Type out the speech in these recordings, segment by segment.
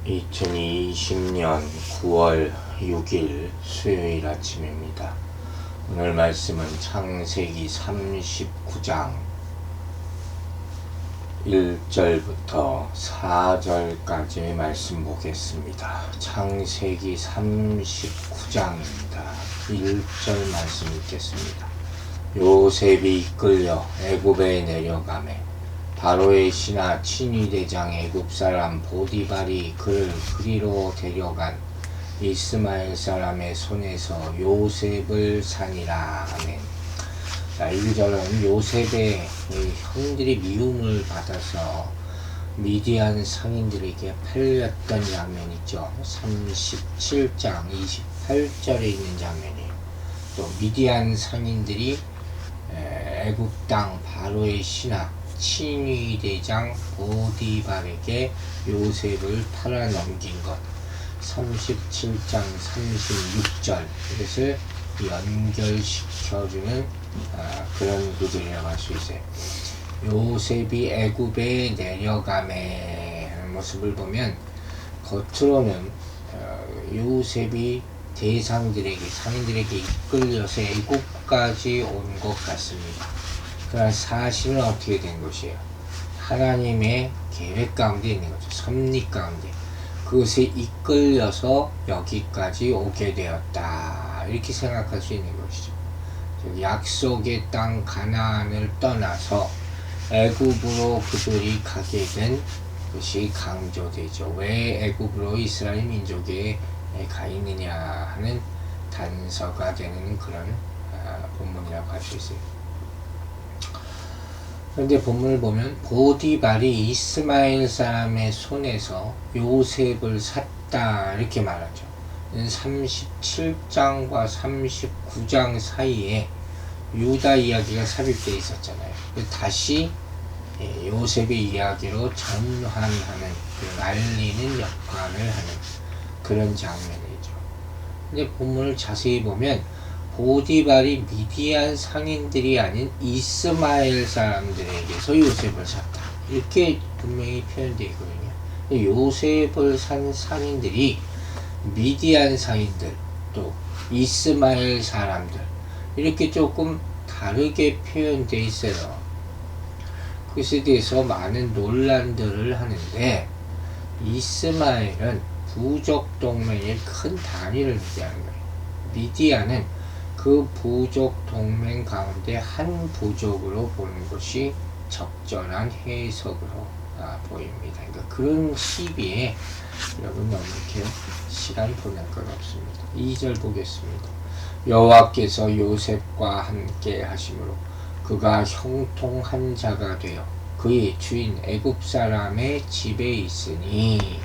2020년 9월 6일 수요일 아침입니다. 오늘 말씀은 창세기 39장 1절부터 4절까지의 말씀 보겠습니다. 창세기 39장입니다. 1절 말씀 읽겠습니다. 요셉이 이끌려 애굽에 내려가매 바로의 신하 친위대장 애굽사람 보디발이 그를 그리로 데려간 이스마엘 사람의 손에서 요셉을 사니라. 아멘. 자, 1절은 요셉의 형들이 미움을 받아서 미디안 상인들에게 팔렸던 장면이죠. 37장 28절에 있는 장면이에요. 또 미디안 상인들이 애굽 땅 바로의 신하 친위대장 보디발에게 요셉을 팔아넘긴 것, 37장 36절 이것을 연결시켜주는 그런 구절이라고 할 수 있어요. 요셉이 애굽에 내려가매 하는 모습을 보면 겉으로는 요셉이 대상들에게 상인들에게 이끌려서 애굽까지 온 것 같습니다. 그러나 사실은 어떻게 된 것이에요? 하나님의 계획 가운데 있는 거죠. 섭리 가운데. 그것에 이끌려서 여기까지 오게 되었다. 이렇게 생각할 수 있는 것이죠. 약속의 땅 가나안을 떠나서 애굽으로 그들이 가게 된 것이 강조되죠. 왜 애굽으로 이스라엘 민족에 가 있느냐 하는 단서가 되는 그런 본문이라고 할 수 있어요. 그런데 본문을 보면 보디발이 이스마엘 사람의 손에서 요셉을 샀다 이렇게 말하죠. 37장과 39장 사이에 유다 이야기가 삽입되어 있었잖아요. 다시 요셉의 이야기로 전환하는, 알리는 역할을 하는 그런 장면이죠. 근데 본문을 자세히 보면 보디발이 미디안 상인들이 아닌 이스마엘 사람들에게서 요셉을 샀다. 이렇게 분명히 표현되어 있거든요. 요셉을 산 상인들이 미디안 상인들, 또 이스마엘 사람들, 이렇게 조금 다르게 표현되어 있어요. 그것에 대해서 많은 논란들을 하는데, 이스마엘은 부족 동맹의 큰 단위를 의미하는 거예요. 미디안은 그 부족 동맹 가운데 한 부족으로 보는 것이 적절한 해석으로 보입니다. 그러니까 그런 시비에 여러분 너무 이렇게 시간 보낼 건 없습니다. 2절 보겠습니다. 여호와께서 요셉과 함께 하심으로 그가 형통한 자가 되어 그의 주인 애굽 사람의 집에 있으니,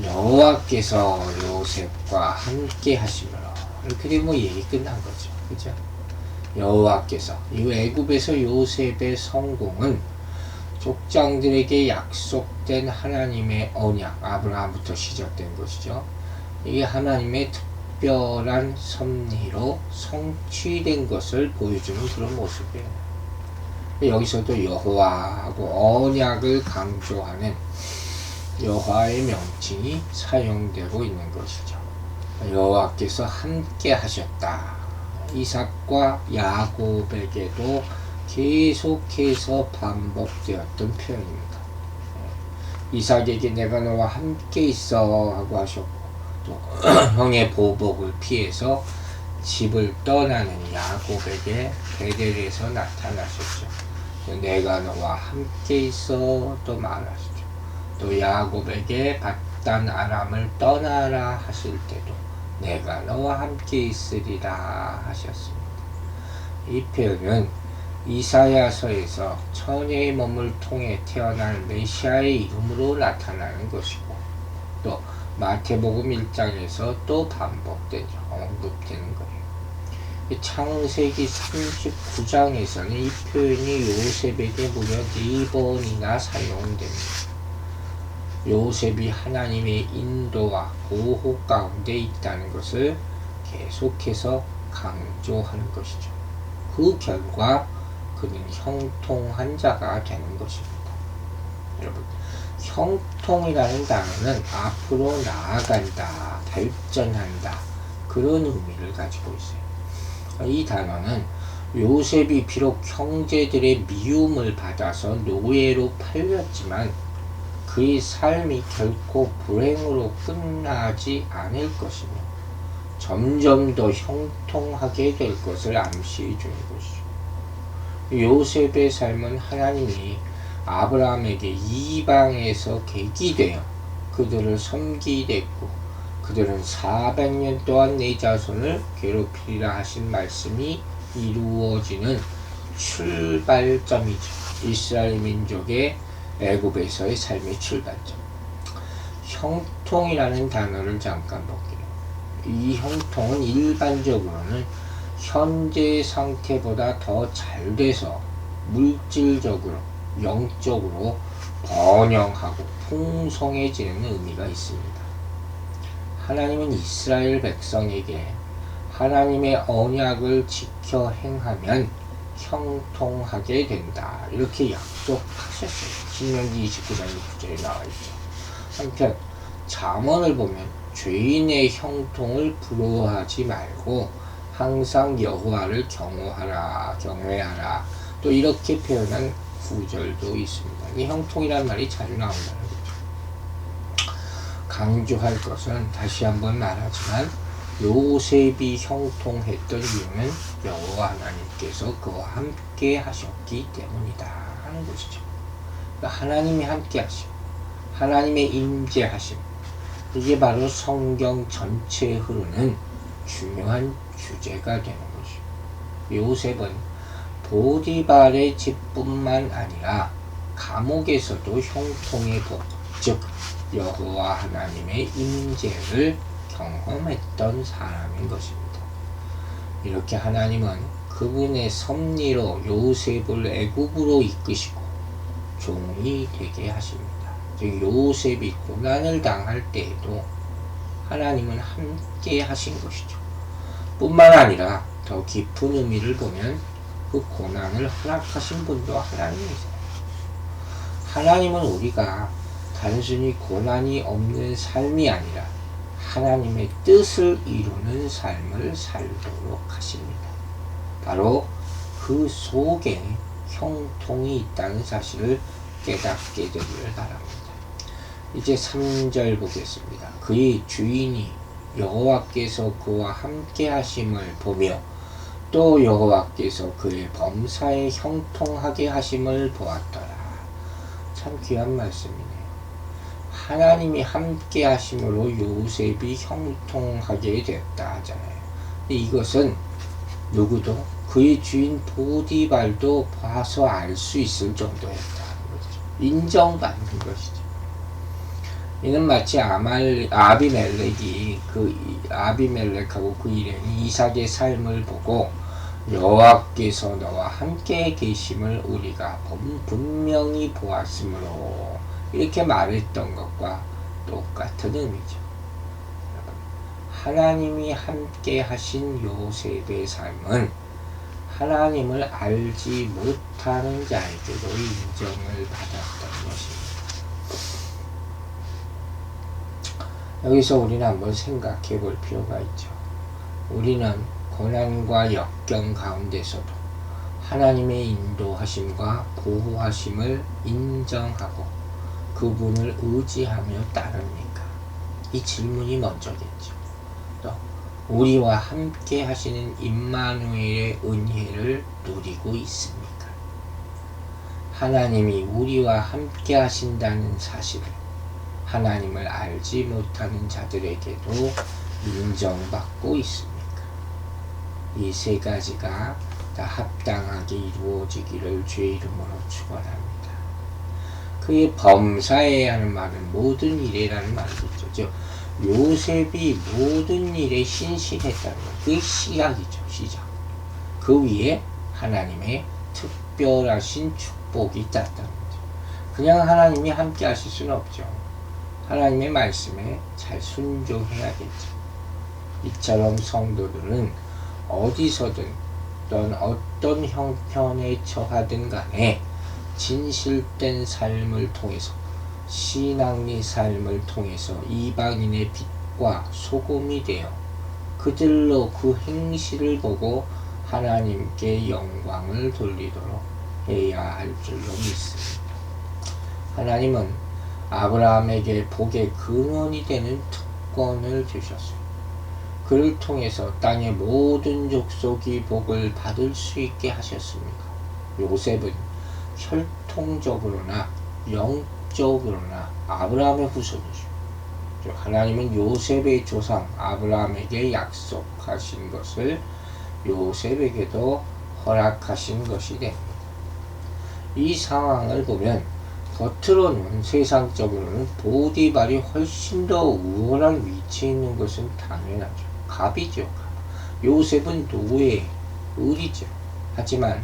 여호와께서 요셉과 함께 하심으로, 이렇게 되면 얘기 끝난 거죠. 그죠? 여호와께서, 이 애굽에서 요셉의 성공은 족장들에게 약속된 하나님의 언약, 아브라함부터 시작된 것이죠. 이게 하나님의 특별한 섭리로 성취된 것을 보여주는 그런 모습이에요. 여기서도 여호와하고 언약을 강조하는 여호와의 명칭이 사용되고 있는 것이죠. 여호와께서 함께 하셨다. 이삭과 야곱에게도 계속해서 반복되었던 표현입니다. 이삭에게 내가 너와 함께 있어 하고 하셨고, 또 형의 보복을 피해서 집을 떠나는 야곱에게 베델에서 나타나셨죠. 내가 너와 함께 있어 또 말하시죠. 또 야곱에게 단 아람을 떠나라 하실 때도 내가 너와 함께 있으리라 하셨습니다. 이 표현은 이사야서에서 처녀의 몸을 통해 태어날 메시아의 이름으로 나타나는 것이고, 또 마태복음 1장에서 또 언급되는 거예요. 창세기 39장에서는 이 표현이 요셉에게 무려 4번이나 사용됩니다. 요셉이 하나님의 인도와 보호 가운데 있다는 것을 계속해서 강조하는 것이죠. 그 결과 그는 형통한 자가 되는 것입니다. 여러분, 형통이라는 단어는 앞으로 나아간다, 발전한다, 그런 의미를 가지고 있어요. 이 단어는 요셉이 비록 형제들의 미움을 받아서 노예로 팔렸지만 그의 삶이 결코 불행으로 끝나지 않을 것이며 점점 더 형통하게 될 것을 암시해 주는 것이죠. 요셉의 삶은 하나님이 아브라함에게 이방에서 객이 되어 그들을 섬기게 됐고 그들은 400년 동안 내 자손을 괴롭히리라 하신 말씀이 이루어지는 출발점이죠. 이스라엘 민족의 애굽에서의 삶의 출발점. 형통이라는 단어를 잠깐 볼게요. 이 형통은 일반적으로는 현재 상태보다 더 잘 돼서 물질적으로, 영적으로 번영하고 풍성해지는 의미가 있습니다. 하나님은 이스라엘 백성에게 하나님의 언약을 지켜 행하면 형통하게 된다, 이렇게 약속하셨어요. 신명기 29장 6절에 나와있죠. 한편 잠언을 보면 죄인의 형통을 부러워하지 말고 항상 여호와를 경외하라, 또 이렇게 표현한 구절도 있습니다. 이 형통이란 말이 자주 나온다는 거죠. 강조할 것은 다시 한번 말하지만 요셉이 형통했던 이유는 여호와 하나님께서 그와 함께 하셨기 때문이다 하는 것이죠. 그러니까 하나님이 함께 하심, 하나님의 임재하심, 이게 바로 성경 전체에 흐르는 중요한 주제가 되는 것이죠. 요셉은 보디발의 집뿐만 아니라 감옥에서도 형통의 복, 즉 여호와 하나님의 임재를 경험했던 사람인 것입니다. 이렇게 하나님은 그분의 섭리로 요셉을 애굽으로 이끄시고 종이 되게 하십니다. 즉 요셉이 고난을 당할 때에도 하나님은 함께 하신 것이죠. 뿐만 아니라 더 깊은 의미를 보면 그 고난을 허락하신 분도 하나님이세요. 하나님은 우리가 단순히 고난이 없는 삶이 아니라 하나님의 뜻을 이루는 삶을 살도록 하십니다. 바로 그 속에 형통이 있다는 사실을 깨닫게 되기를 바랍니다. 이제 3절 보겠습니다. 그의 주인이 여호와께서 그와 함께 하심을 보며 또 여호와께서 그의 범사에 형통하게 하심을 보았더라. 참 귀한 말씀이네요. 하나님이 함께 하심으로 요셉이 형통하게 됐다 하잖아요. 이것은 누구도 그의 주인 보디발도 봐서 알 수 있을 정도였다는 거죠. 인정받는 것이죠. 이는 마치 아비멜렉하고 그 일행이 이삭의 삶을 보고 여호와께서 너와 함께 계심을 우리가 분명히 보았으므로 이렇게 말했던 것과 똑같은 의미죠. 하나님이 함께 하신 요셉의 삶은 하나님을 알지 못하는 자에게도 인정을 받았던 것입니다. 여기서 우리는 한번 생각해 볼 필요가 있죠. 우리는 고난과 역경 가운데서도 하나님의 인도하심과 보호하심을 인정하고 그분을 의지하며 따릅니까? 이 질문이 먼저겠죠. 또 우리와 함께 하시는 임마누엘의 은혜를 누리고 있습니까? 하나님이 우리와 함께 하신다는 사실을 하나님을 알지 못하는 자들에게도 인정받고 있습니까? 이 세 가지가 다 합당하게 이루어지기를 주의 이름으로 축원합니다. 그의 범사에 하는 말은 모든 일이라는 말이죠. 즉 요셉이 모든 일에 신실했다는 것, 그게 시작이죠. 시작. 그 위에 하나님의 특별하신 축복이 있다는 거죠. 그냥 하나님이 함께 하실 수는 없죠. 하나님의 말씀에 잘 순종해야겠죠. 이처럼 성도들은 어디서든 어떤 형편에 처하든 간에 진실된 삶을 통해서 신앙리 삶을 통해서 이방인의 빛과 소금이 되어 그들로 그 행실을 보고 하나님께 영광을 돌리도록 해야 할 줄로 믿습니다. 하나님은 아브라함에게 복의 근원이 되는 특권을 주셨어요. 그를 통해서 땅의 모든 족속이 복을 받을 수 있게 하셨습니다. 요셉은 혈통적으로나 영적으로나 아브라함의 후손이죠. 하나님은 요셉의 조상 아브라함에게 약속하신 것을 요셉에게도 허락하신 것이 됩니다. 이 상황을 보면 겉으로는 세상적으로는 보디발이 훨씬 더 우월한 위치에 있는 것은 당연하죠. 갑이죠. 요셉은 노예, 을이죠. 하지만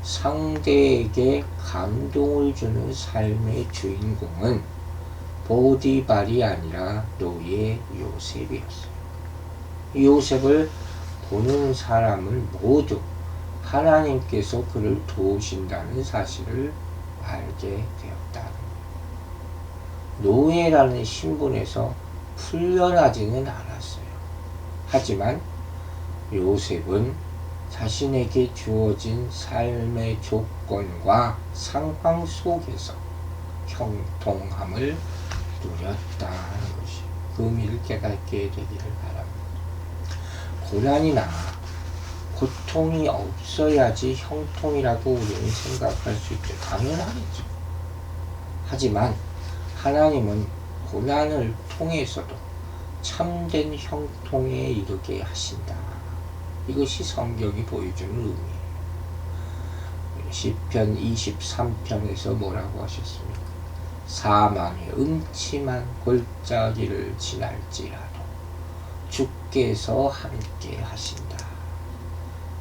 상대에게 감동을 주는 삶의 주인공은 보디발이 아니라 노예 요셉이었어요. 요셉을 보는 사람은 모두 하나님께서 그를 도우신다는 사실을 알게 되었다. 노예라는 신분에서 풀려나지는 않았어요. 하지만 요셉은 자신에게 주어진 삶의 조건과 상황 속에서 형통함을 누렸다는 것이 그 의미를 깨닫게 되기를 바랍니다. 고난이나 고통이 없어야지 형통이라고 우리는 생각할 수 있죠. 당연하겠죠. 하지만 하나님은 고난을 통해서도 참된 형통에 이르게 하신다. 이것이 성경이 보여주는 의미예요. 시편 23편에서 뭐라고 하셨습니까? 사망의 음침한 골짜기를 지날지라도 주께서 함께 하신다.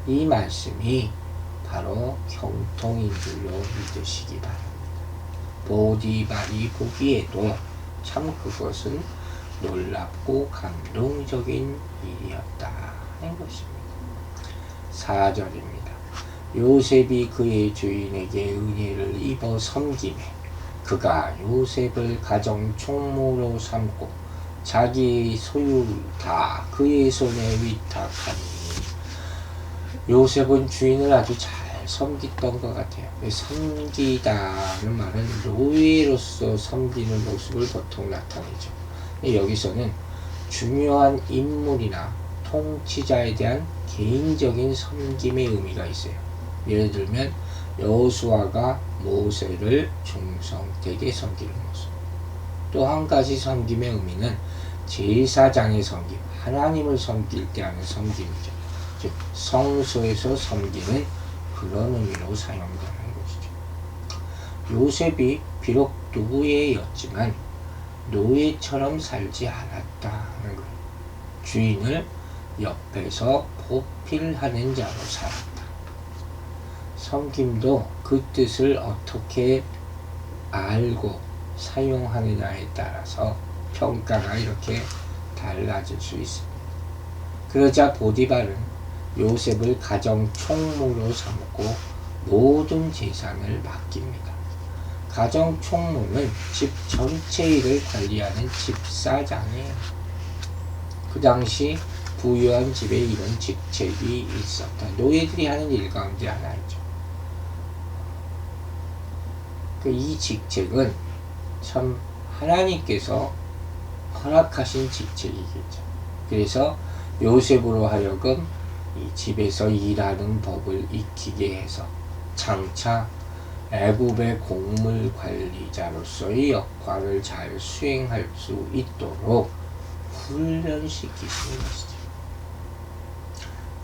이 말씀이 바로 형통인 줄로 믿으시기 바랍니다. 보디발이 보기에도 참 그것은 놀랍고 감동적인 일이었다는 것입니다. 4절입니다. 요셉이 그의 주인에게 은혜를 입어 섬기매 그가 요셉을 가정 총무로 삼고 자기의 소유를 다 그의 손에 위탁하니 요셉은 주인을 아주 잘 섬겼던 것 같아요. 섬기다는 말은 노예로서 섬기는 모습을 보통 나타내죠. 여기서는 중요한 인물이나 통치자에 대한 개인적인 섬김의 의미가 있어요. 예를 들면 여호수아가 모세를 충성되게 섬기는 모습. 또 한 가지 섬김의 의미는 제사장의 섬김, 하나님을 섬길 때 하는 섬김이죠. 즉 성소에서 섬기는 그런 의미로 사용되는 것이죠. 요셉이 비록 노예였지만 노예처럼 살지 않았다는 거예요. 주인을 옆에서 보필하는 자로 살았다. 섬김도 그 뜻을 어떻게 알고 사용하느냐에 따라서 평가가 이렇게 달라질 수 있습니다. 그러자 보디발은 요셉을 가정 총무로 삼고 모든 재산을 맡깁니다. 가정 총무는 집 전체 일을 관리하는 집사장이에요. 그 당시 부유한 집에 이런 직책이 있었다. 노예들이 하는 일 가운데 하나이죠. 이 직책은 참 하나님께서 허락하신 직책이겠죠. 그래서 요셉으로 하여금 이 집에서 일하는 법을 익히게 해서 장차 애굽의 곡물 관리자로서의 역할을 잘 수행할 수 있도록 훈련시키신 것이죠.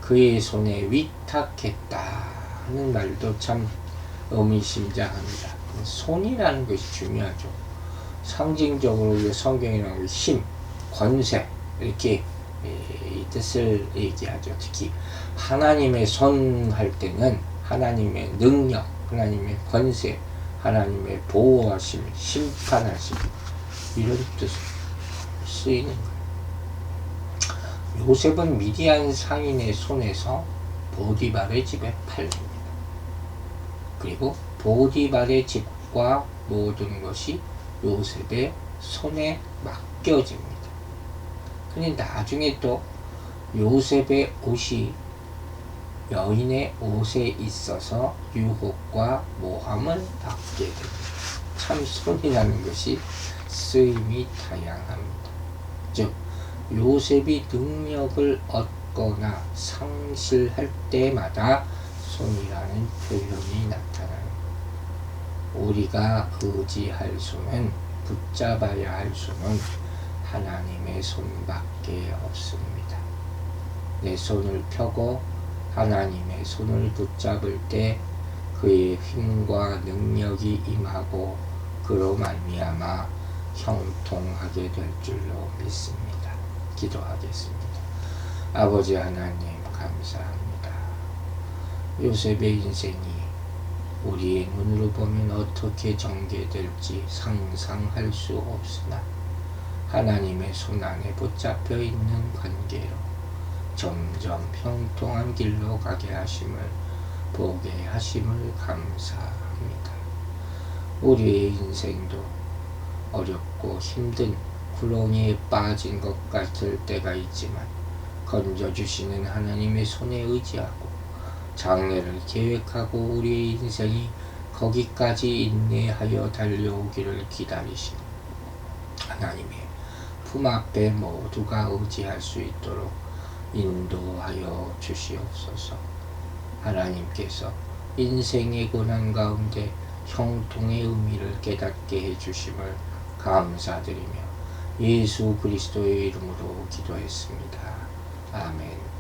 그의 손에 위탁했다는 말도 참 의미심장합니다. 손이라는 것이 중요하죠. 상징적으로 성경에 나오는 힘, 권세 이렇게 이 뜻을 얘기하죠. 특히 하나님의 손 할 때는 하나님의 능력, 하나님의 권세, 하나님의 보호하심, 심판하심 이런 뜻으로 쓰이는 거예요. 요셉은 미디안 상인의 손에서 보디발의 집에 팔립니다. 그리고 보디발의 집과 모든 것이 요셉의 손에 맡겨집니다. 근데 나중에 또 요셉의 옷이 여인의 옷에 있어서 유혹과 모함을 받게 됩니다. 참 손이라는 것이 쓰임이 다양합니다. 즉 요셉이 능력을 얻거나 상실할 때마다 손이라는 표현이 나타나는, 우리가 의지할 손은, 붙잡아야 할 손은 하나님의 손밖에 없습니다. 내 손을 펴고 하나님의 손을 붙잡을 때 그의 힘과 능력이 임하고 그로 말미암아 형통하게 될 줄로 믿습니다. 기도하겠습니다. 아버지 하나님 감사합니다. 요셉의 인생이 우리의 눈으로 보면 어떻게 전개될지 상상할 수 없으나 하나님의 손 안에 붙잡혀 있는 관계로 점점 형통한 길로 가게 하심을, 보게 하심을 감사합니다. 우리의 인생도 어렵고 힘든 구렁이에 빠진 것 같을 때가 있지만 건져주시는 하나님의 손에 의지하고 장래를 계획하고 우리의 인생이 거기까지 인내하여 달려오기를 기다리시는 하나님의 품 앞에 모두가 의지할 수 있도록 인도하여 주시옵소서. 하나님께서 인생의 고난 가운데 형통의 의미를 깨닫게 해주심을 감사드리며 예수 그리스도의 이름으로 기도했습니다. 아멘.